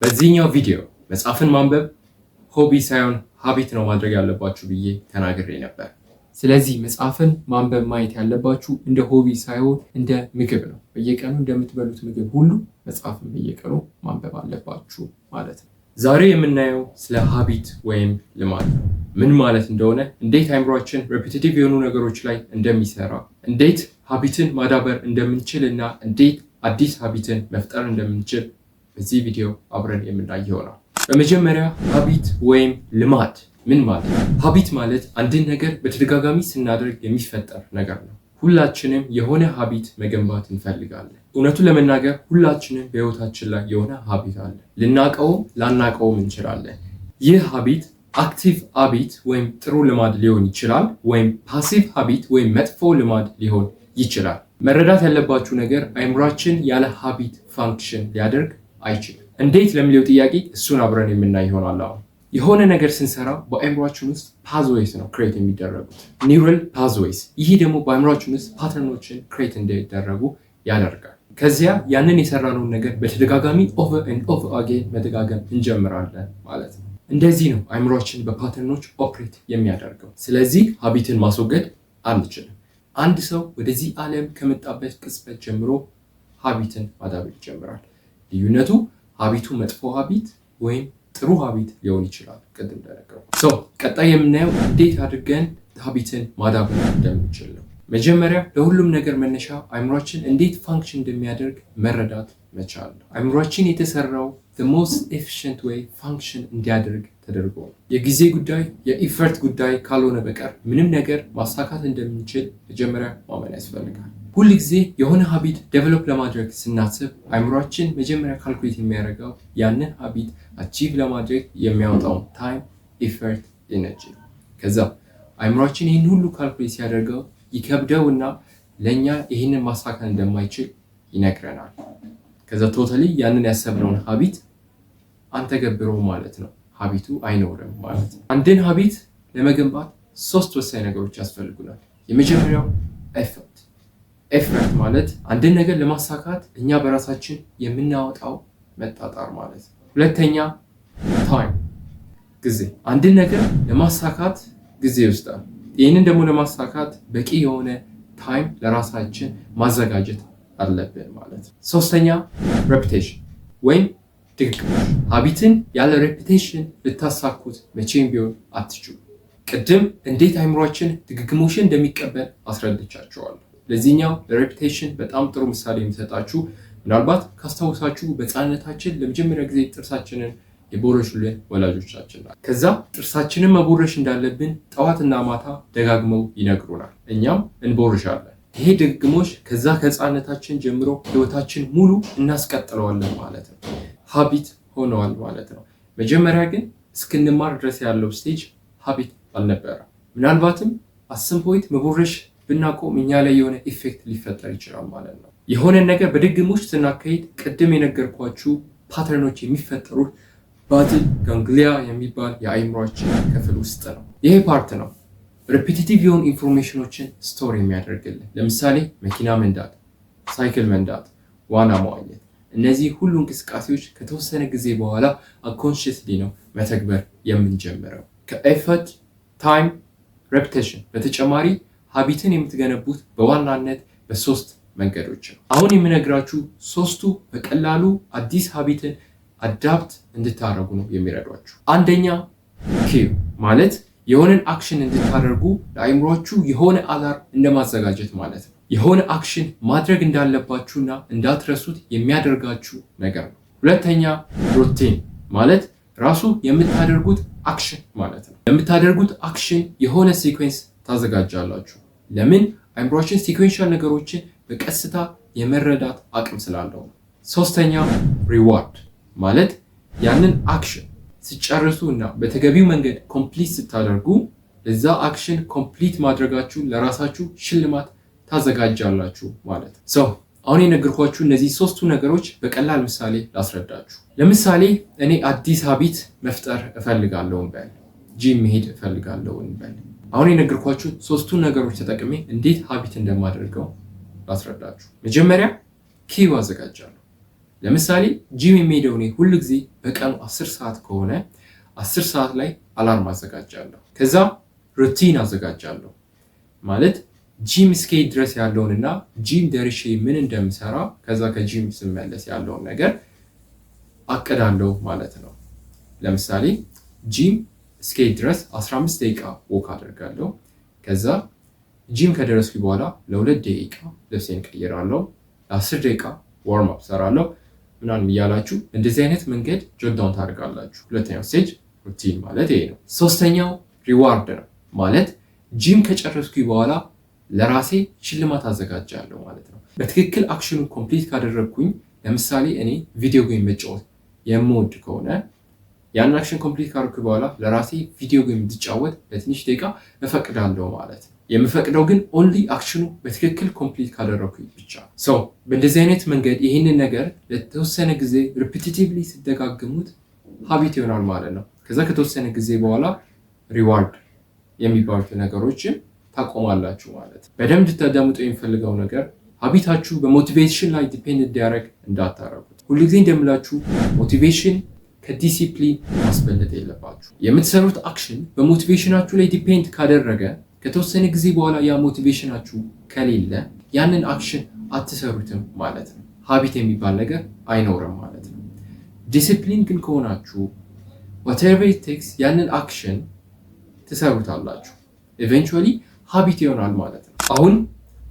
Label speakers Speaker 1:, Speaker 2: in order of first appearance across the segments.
Speaker 1: በዚህኛው ቪዲዮ መጽሐፍን ማንበብ ሆቢ ሳይሆን ሀቢት ነው ማድረግ ያለባችሁ ብዬ ተናግሬ ነበር። ስለዚህ መጽሐፍን ማንበብ ማየት ያለባችሁ እንደ ሆቢ ሳይሆን እንደ ምግብ ነው። በየቀኑ እንደምትበሉት ምግብ ሁሉ መጽሐፍን በየቀኑ ማንበብ አለባችሁ ማለት ነው። ዛሬ የምናየው ስለ ሀቢት ወይም ልማድ ነው። ምን ማለት እንደሆነ፣ እንዴት አእምሯችን ሬፒቲቲቭ የሆኑ ነገሮች ላይ እንደሚሰራ፣ እንዴት ሀቢትን ማዳበር እንደምንችል እና እንዴት አዲስ ሀቢትን መፍጠር እንደምንችል በዚህ ቪዲዮ አብረን የምናይ ይሆናል። በመጀመሪያ ሀቢት ወይም ልማድ ምን ማለት ነው? ሀቢት ማለት አንድን ነገር በተደጋጋሚ ስናደርግ የሚፈጠር ነገር ነው። ሁላችንም የሆነ ሀቢት መገንባት እንፈልጋለን። እውነቱን ለመናገር ሁላችንም በህይወታችን ላይ የሆነ ሀቢት አለ። ልናቀውም ላናቀውም እንችላለን። ይህ ሀቢት አክቲቭ ሀቢት ወይም ጥሩ ልማድ ሊሆን ይችላል፣ ወይም ፓሲቭ ሀቢት ወይም መጥፎ ልማድ ሊሆን ይችላል። መረዳት ያለባችሁ ነገር አእምሯችን ያለ ሀቢት ፋንክሽን ሊያደርግ አይችልም። እንዴት ለሚለው ጥያቄ እሱን አብረን የምናይ ይሆናል። አሁን የሆነ ነገር ስንሰራ በአእምሯችን ውስጥ ፓዝዌይስ ነው ክሬት የሚደረጉት፣ ኒውራል ፓዝዌይስ። ይህ ደግሞ በአእምሯችን ውስጥ ፓተርኖችን ክሬት እንዲደረጉ ያደርጋል። ከዚያ ያንን የሰራነውን ነገር በተደጋጋሚ ኦቨር ኤንድ ኦቨር አጌን መደጋገም እንጀምራለን ማለት ነው። እንደዚህ ነው አእምሯችን በፓተርኖች ኦፕሬት የሚያደርገው። ስለዚህ ሀቢትን ማስወገድ አንችልም። አንድ ሰው ወደዚህ ዓለም ከመጣበት ቅጽበት ጀምሮ ሀቢትን ማዳበር ይጀምራል። ልዩነቱ ሀቢቱ መጥፎ ሀቢት ወይም ጥሩ ሀቢት ሊሆን ይችላል። ቅድም እንደነገርኩ ቀጣይ የምናየው እንዴት አድርገን ሀቢትን ማዳበር እንደምንችል ነው። መጀመሪያ ለሁሉም ነገር መነሻ አእምሯችን እንዴት ፋንክሽን እንደሚያደርግ መረዳት መቻል ነው። አእምሯችን የተሰራው the most efficient way ፋንክሽን እንዲያደርግ ተደርጎ ነው። የጊዜ ጉዳይ የኢፈርት ጉዳይ ካልሆነ በቀር ምንም ነገር ማሳካት እንደምንችል መጀመሪያ ማመን ያስፈልጋል። ሁል ጊዜ የሆነ ሀቢት ዴቨሎፕ ለማድረግ ስናስብ አእምሯችን መጀመሪያ ካልኩሌት የሚያደርገው ያንን ሀቢት አቺቭ ለማድረግ የሚያወጣውን ታይም፣ ኢፈርት፣ ኤነርጂ ነው። ከዛ አእምሯችን ይህን ሁሉ ካልኩሌት ሲያደርገው ይከብደውና ለእኛ ይህንን ማሳካት እንደማይችል ይነግረናል። ከዛ ቶታሊ ያንን ያሰብነውን ሀቢት አንተገብረው ማለት ነው። ሀቢቱ አይኖርም ማለት ነው። አንድን ሀቢት ለመገንባት 3 ወሳኝ ነገሮች ያስፈልጉናል። የመጀመሪያው ኤፈርት ማለት አንድን ነገር ለማሳካት እኛ በራሳችን የምናወጣው መጣጣር ማለት ነው። ሁለተኛ ታይም፣ ጊዜ። አንድን ነገር ለማሳካት ጊዜ ይወስዳል። ይህንን ደግሞ ለማሳካት በቂ የሆነ ታይም ለራሳችን ማዘጋጀት አለብን ማለት ነው። ሶስተኛ ሬፒቴሽን ወይም ድግግሞሽ። ሀቢትን ያለ ሬፒቴሽን ልታሳኩት መቼም ቢሆን አትችሉ። ቅድም እንዴት አእምሯችን ድግግሞሽን እንደሚቀበል አስረድቻቸዋለሁ። ለዚህኛው ለሬፒቴሽን በጣም ጥሩ ምሳሌ የሚሰጣችሁ ምናልባት ካስታወሳችሁ በሕፃንነታችን ለመጀመሪያ ጊዜ ጥርሳችንን የቦረሹልን ወላጆቻችን ናቸው። ከዛ ጥርሳችንን መቦረሽ እንዳለብን ጠዋትና ማታ ደጋግመው ይነግሩናል። እኛም እንቦርሻለን። ይሄ ድግግሞሽ ከዛ ከሕፃንነታችን ጀምሮ ህይወታችን ሙሉ እናስቀጥለዋለን ማለት ነው። ሀቢት ሆነዋል ማለት ነው። መጀመሪያ ግን እስክንማር ድረስ ያለው ስቴጅ ሀቢት አልነበረም። ምናልባትም አስም ፖይንት መቦረሽ ብናቆም እኛ ላይ የሆነ ኢፌክት ሊፈጠር ይችላል ማለት ነው። የሆነ ነገር በድግግሞሽ ስናካሄድ ቅድም የነገርኳችሁ ፓተርኖች የሚፈጠሩት ባትል ጋንግሊያ የሚባል የአእምሯችን ክፍል ውስጥ ነው። ይሄ ፓርት ነው ሬፒቲቲቭ የሆኑ ኢንፎርሜሽኖችን ስቶር የሚያደርግልን። ለምሳሌ መኪና መንዳት፣ ሳይክል መንዳት፣ ዋና መዋኘት። እነዚህ ሁሉ እንቅስቃሴዎች ከተወሰነ ጊዜ በኋላ አንኮንሽስሊ ነው መተግበር የምንጀምረው። ከኤፈርት፣ ታይም፣ ሬፒቴሽን በተጨማሪ ሀቢትን የምትገነቡት በዋናነት በ3 መንገዶች ነው። አሁን የምነግራችሁ 3ቱ በቀላሉ አዲስ ሀቢትን አዳፕት እንድታደርጉ ነው የሚረዷችሁ። አንደኛ ኪው ማለት የሆነን አክሽን እንድታደርጉ ለአእምሯችሁ የሆነ አላርም እንደማዘጋጀት ማለት ነው። የሆነ አክሽን ማድረግ እንዳለባችሁና እንዳትረሱት የሚያደርጋችሁ ነገር ነው። ሁለተኛ ሩቲን ማለት ራሱ የምታደርጉት አክሽን ማለት ነው። የምታደርጉት አክሽን የሆነ ሲኩዌንስ ታዘጋጃላችሁ። ለምን? አእምሯችን ሲኩዌንሻል ነገሮችን በቀስታ የመረዳት አቅም ስላለው ነው። ሶስተኛ ሪዋርድ ማለት ያንን አክሽን ሲጨርሱ እና በተገቢው መንገድ ኮምፕሊት ስታደርጉ ለዛ አክሽን ኮምፕሊት ማድረጋችሁ ለራሳችሁ ሽልማት ታዘጋጃላችሁ ማለት ነው። አሁን የነገርኳችሁ እነዚህ 3ቱ ነገሮች በቀላል ምሳሌ ላስረዳችሁ። ለምሳሌ እኔ አዲስ ሀቢት መፍጠር እፈልጋለሁ እንበል፣ ጂም መሄድ እፈልጋለሁ እንበል። አሁን የነገርኳችሁ 3ቱ ነገሮች ተጠቅሜ እንዴት ሀቢት እንደማደርገው ላስረዳችሁ። መጀመሪያ ኪው አዘጋጃለሁ። ለምሳሌ ጂም የሚሄደው እኔ ሁል ጊዜ በቀኑ 10 ሰዓት ከሆነ 10 ሰዓት ላይ አላርም አዘጋጃለሁ። ከዛ ሩቲን አዘጋጃለሁ ማለት ጂም እስከሄድ ድረስ ያለውንና ጂም ደርሼ ምን እንደምሰራ ከዛ ከጂም ስመለስ ያለውን ነገር አቅዳለሁ ማለት ነው። ለምሳሌ ጂም እስከሄድ ድረስ 15 ደቂቃ ወክ አደርጋለሁ። ከዛ ጂም ከደረስኩ በኋላ ለ2 ደቂቃ ልብሴን ቀይራለሁ። ለ10 ደቂቃ ዋርም አፕ ሰራለሁ ምናምን እያላችሁ እንደዚህ አይነት መንገድ ጆት ዳውን ታደርጋላችሁ። ሁለተኛው ስቴጅ ሩቲን ማለት ይሄ ነው። ሶስተኛው ሪዋርድ ነው ማለት ጂም ከጨረስኩ በኋላ ለራሴ ሽልማት አዘጋጃለሁ ማለት ነው። በትክክል አክሽኑን ኮምፕሊት ካደረግኩኝ ለምሳሌ እኔ ቪዲዮ ጌም መጫወት የምወድ ከሆነ ያን አክሽን ኮምፕሊት ካደረግኩ በኋላ ለራሴ ቪዲዮ ጌም እንድጫወት ለትንሽ ደቂቃ እፈቅዳለሁ ማለት ነው። የምፈቅደው ግን ኦንሊ አክሽኑ በትክክል ኮምፕሊት ካደረግኩኝ ብቻ። በእንደዚህ አይነት መንገድ ይህንን ነገር ለተወሰነ ጊዜ ሪፒቲቲቭሊ ሲደጋግሙት ሀቢት ይሆናል ማለት ነው። ከዛ ከተወሰነ ጊዜ በኋላ ሪዋርድ የሚባሉት ነገሮችን ታቆማላችሁ ማለት ነው። በደንብ እንድታዳምጡ የሚፈልገው ነገር ሀቢታችሁ በሞቲቬሽን ላይ ዲፔንድ እንዲያደርግ እንዳታረጉት። ሁልጊዜ እንደምላችሁ ሞቲቬሽን ከዲሲፕሊን ማስበለጥ የለባችሁ። የምትሰሩት አክሽን በሞቲቬሽናችሁ ላይ ዲፔንድ ካደረገ ከተወሰነ ጊዜ በኋላ ያ ሞቲቬሽናችሁ ከሌለ ያንን አክሽን አትሰሩትም ማለት ነው። ሀቢት የሚባል ነገር አይኖርም ማለት ነው። ዲሲፕሊን ግን ከሆናችሁ whatever it takes ያንን አክሽን ትሰሩታላችሁ። ኢቨንቹዋሊ ሀቢት ይሆናል ማለት ነው። አሁን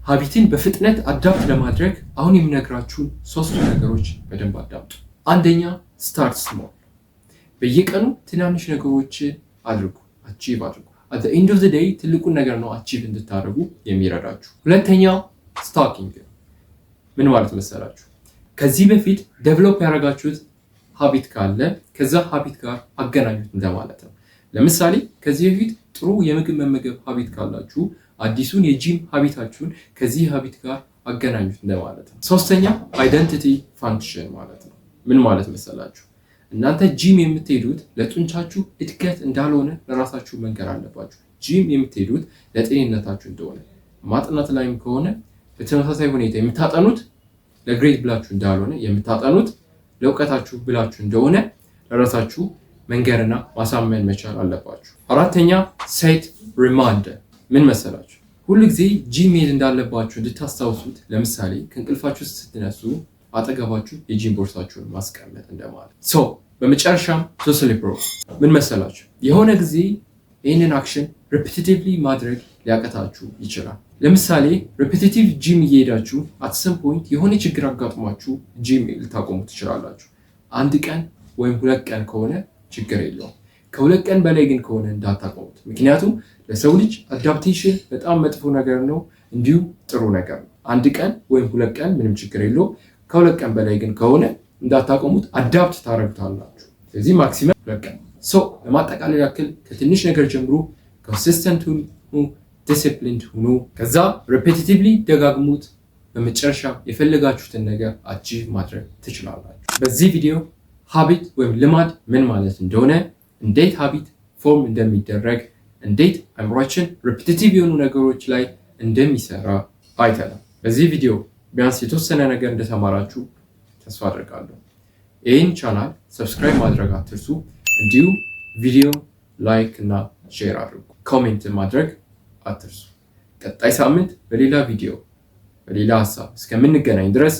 Speaker 1: ሀቢትን በፍጥነት አዳፕት ለማድረግ አሁን የምነግራችሁን 3 ነገሮች በደንብ አዳምጡ። አንደኛ ስታርት ስሞል። በየቀኑ ትናንሽ ነገሮችን አድርጉ፣ አቺቭ አድርጉ። at the end of the day ትልቁን ነገር ነው አቺቭ እንድታደርጉ የሚረዳችሁ። ሁለተኛው ስታኪንግ። ምን ማለት መሰላችሁ? ከዚህ በፊት ዴቨሎፕ ያደረጋችሁት ሀቢት ካለ ከዛ ሀቢት ጋር አገናኙት እንደማለት ነው። ለምሳሌ ከዚህ በፊት ጥሩ የምግብ መመገብ ሀቢት ካላችሁ አዲሱን የጂም ሀቢታችሁን ከዚህ ሀቢት ጋር አገናኙት እንደማለት ነው። ሶስተኛ አይደንቲቲ ፋንክሽን ማለት ነው። ምን ማለት መሰላችሁ? እናንተ ጂም የምትሄዱት ለጡንቻችሁ እድገት እንዳልሆነ ለራሳችሁ መንገር አለባችሁ። ጂም የምትሄዱት ለጤንነታችሁ እንደሆነ፣ ማጥናት ላይም ከሆነ በተመሳሳይ ሁኔታ የምታጠኑት ለግሬድ ብላችሁ እንዳልሆነ፣ የምታጠኑት ለእውቀታችሁ ብላችሁ እንደሆነ ለራሳችሁ መንገርና ማሳመን መቻል አለባችሁ። አራተኛ ሴት ሪማይንደር። ምን መሰላችሁ? ሁሉ ጊዜ ጂም መሄድ እንዳለባችሁ እንድታስታውሱት። ለምሳሌ ከእንቅልፋችሁ ስትነሱ አጠገባችሁ የጂም ቦርሳችሁን ማስቀመጥ እንደማለት። በመጨረሻም ሶሻል ፕሩፍ። ምን መሰላችሁ? የሆነ ጊዜ ይህንን አክሽን ሪፒቲቲቭሊ ማድረግ ሊያቀታችሁ ይችላል። ለምሳሌ ሪፒቲቲቭ ጂም እየሄዳችሁ አት ሰም ፖይንት የሆነ ችግር አጋጥሟችሁ ጂም ልታቆሙ ትችላላችሁ። 1 ቀን ወይም 2 ቀን ከሆነ ችግር የለውም። ከ2 ቀን በላይ ግን ከሆነ እንዳታቆሙት። ምክንያቱም ለሰው ልጅ አዳፕቴሽን በጣም መጥፎ ነገር ነው፣ እንዲሁም ጥሩ ነገር ነው። 1 ቀን ወይም 2 ቀን ምንም ችግር የለውም። ከ2 ቀን በላይ ግን ከሆነ እንዳታቆሙት፣ አዳፕት ታደርጉታላችሁ። ስለዚህ ማክሲመም 2 ቀን። ለማጠቃለል ያክል ከትንሽ ነገር ጀምሮ ኮንሲስተንት ሁኑ፣ ዲሲፕሊንድ ሁኑ፣ ከዛ ሪፒቲቲቭሊ ደጋግሙት። በመጨረሻ የፈለጋችሁትን ነገር አቺቭ ማድረግ ትችላላችሁ። በዚህ ቪዲዮ ሀቢት ወይም ልማድ ምን ማለት እንደሆነ፣ እንዴት ሀቢት ፎርም እንደሚደረግ፣ እንዴት አእምሯችን ሪፒቲቲቭ የሆኑ ነገሮች ላይ እንደሚሰራ አይተናል። በዚህ ቪዲዮ ቢያንስ የተወሰነ ነገር እንደተማራችሁ ተስፋ አድርጋለሁ። ይህን ቻናል ሰብስክራይብ ማድረግ አትርሱ። እንዲሁም ቪዲዮ ላይክ እና ሼር አድርጉ። ኮሜንት ማድረግ አትርሱ። ቀጣይ ሳምንት በሌላ ቪዲዮ በሌላ ሀሳብ እስከምንገናኝ ድረስ